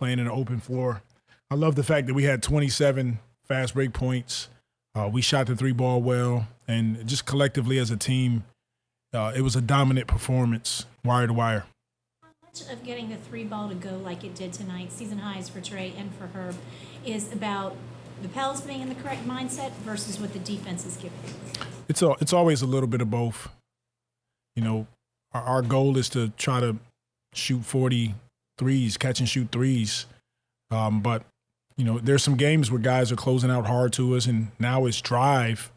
playing in an open floor. I love the fact that we had 27 fast break points. We shot the three ball well, and just collectively as a team, it was a dominant performance, wire to wire. How much of getting the three ball to go like it did tonight, season highs for Trey and for Herb, is about the Pels being in the correct mindset versus what the defense is giving? It's always a little bit of both. You know, our goal is to try to shoot 40 threes, catch and shoot threes. But, you know, there's some games where guys are closing out hard to us, and now it's drive,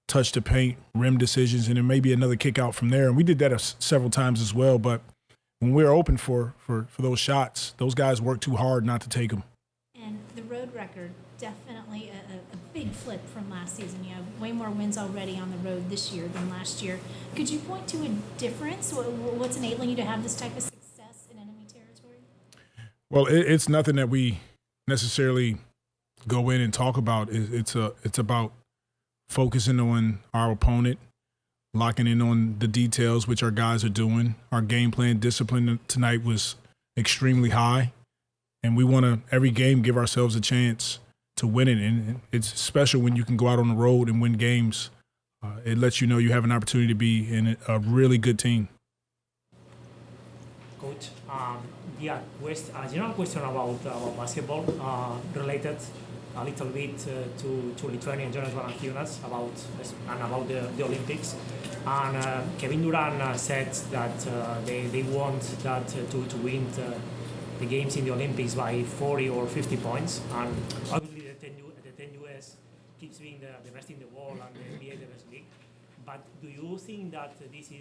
touch the paint, rim decisions, and there may be another kick out from there. And we did that several times as well. But when we're open for those shots, those guys work too hard not to take them. And the road record, definitely a big flip from last season. You have way more wins already on the road this year than last year. Could you point to a difference? What's enabling you to have this type of success in enemy territory? Well, it's nothing that we necessarily go in and talk about. It's about focusing on our opponent, locking in on the details, which our guys are doing. Our game plan discipline tonight was extremely high, and we want to, every game, give ourselves a chance to win it. And it's special when you can go out on the road and win games. It lets you know you have an opportunity to be in a really good team. Coach, general question about basketball, related a little bit to Lithuania and Jonas Valanciunas about the Olympics. And Kevin Durant said that they want that to win the games in the Olympics by 40 or 50 points. And obviously the 10 US keeps being the best in the world and the NBA the best league. But do you think that this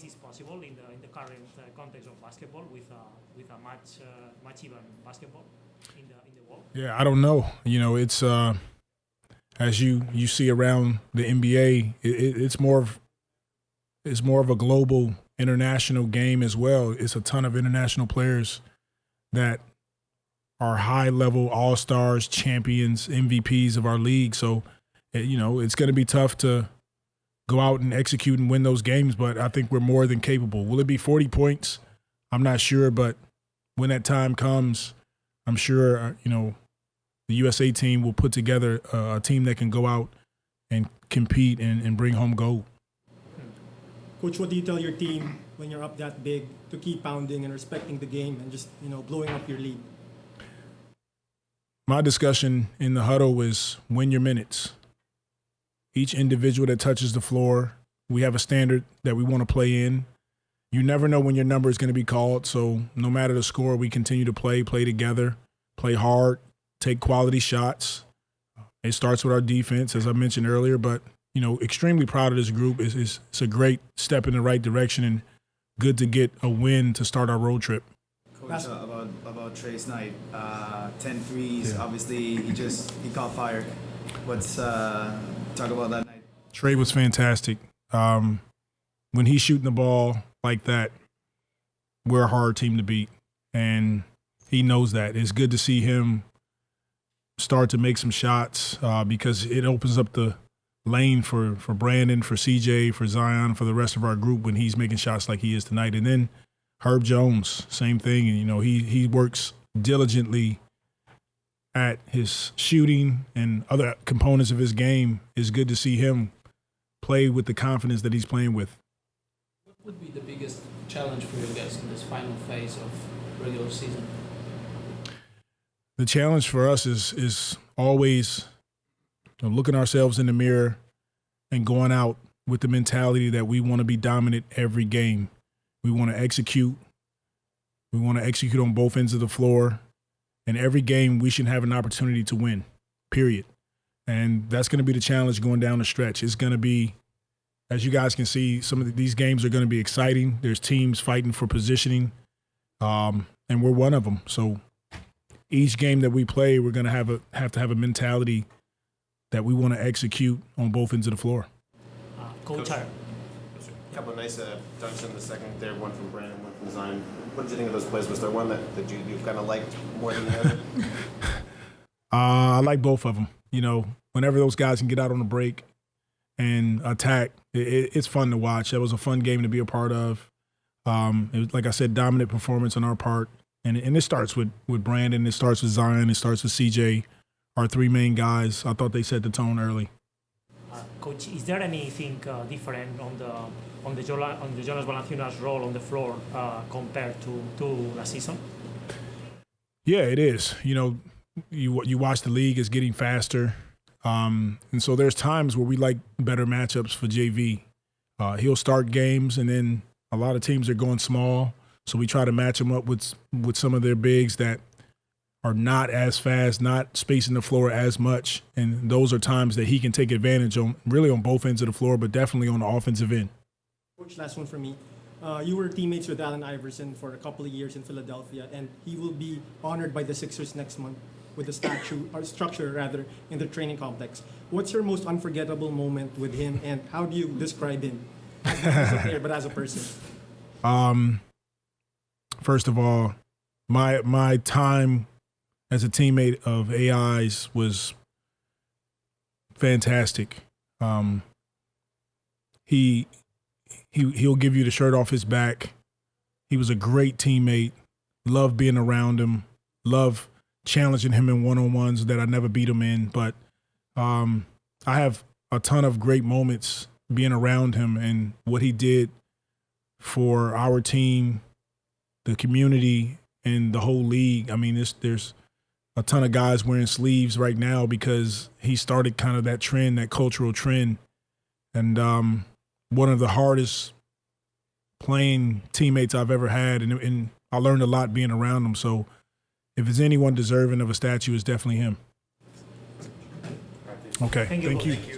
is possible in the current context of basketball with a much even basketball in the world? Yeah, I don't know. You know, it's as you see around the NBA, it's more of a global international game as well. It's a ton of international players that are high-level all-stars, champions, MVPs of our league. So, you know, it's going to be tough to go out and execute and win those games, but I think we're more than capable. Will it be 40 points? I'm not sure, but when that time comes, I'm sure, you know, the USA team will put together a team that can go out and compete and bring home gold. Coach, what do you tell your team when you're up that big to keep pounding and respecting the game and just, you know, blowing up your lead? My discussion in the huddle is win your minutes. Each individual that touches the floor, we have a standard that we want to play in. You never know when your number is going to be called, so no matter the score, we continue to play together, play hard, take quality shots. It starts with our defense, as I mentioned earlier, but, you know, extremely proud of this group. It's a great step in the right direction and good to get a win to start our road trip. Coach, about Trey Knight, 10 threes. Yeah. Obviously, he caught fire. Talk about that night. Trey was fantastic. When he's shooting the ball like that, we're a hard team to beat, and he knows that. It's good to see him start to make some shots because it opens up the lane for Brandon, for CJ, for Zion, for the rest of our group when he's making shots like he is tonight. And then Herb Jones, same thing. And, you know, he works diligently at his shooting and other components of his game. It's good to see him play with the confidence that he's playing with. What would be the biggest challenge for you guys in this final phase of regular season? The challenge for us is always, you know, looking ourselves in the mirror and going out with the mentality that we want to be dominant every game. We want to execute. We want to execute on both ends of the floor. And every game, we should have an opportunity to win, period. And that's going to be the challenge going down the stretch. It's going to be, as you guys can see, some of these games are going to be exciting. There's teams fighting for positioning, and we're one of them. So each game that we play, we're going to have to have a mentality that we want to execute on both ends of the floor. Coach, a couple of nice dunks in the second there, one from Brandon, one from Zion. What did you think of those plays? Was there one that you kind of liked more than the other? I like both of them. You know, whenever those guys can get out on the break and attack, it's fun to watch. That was a fun game to be a part of. It was, like I said, dominant performance on our part. And it starts with Brandon, it starts with Zion, it starts with CJ, our three main guys. I thought they set the tone early. Coach, is there anything different on the Jonas Valanciunas role on the floor compared to last season? Yeah, it is. You know, you watch the league, it's getting faster. And so there's times where we like better matchups for JV. He'll start games, and then a lot of teams are going small, so we try to match him up with some of their bigs that are not as fast, not spacing the floor as much, and those are times that he can take advantage on, really on both ends of the floor, but definitely on the offensive end. Coach, last one for me. You were teammates with Allen Iverson for a couple of years in Philadelphia, and he will be honored by the Sixers next month with a structure in the training complex. What's your most unforgettable moment with him, and how do you describe him, not as a player but as a person? First of all, my time as a teammate of AI's was fantastic. He'll give you the shirt off his back. He was a great teammate. Loved being around him. Loved challenging him in one-on-ones that I never beat him in. But I have a ton of great moments being around him and what he did for our team, the community, and the whole league. I mean, there's a ton of guys wearing sleeves right now because he started kind of that trend, that cultural trend. And one of the hardest playing teammates I've ever had, and I learned a lot being around him. So if there's anyone deserving of a statue, it's definitely him. Okay, thank you.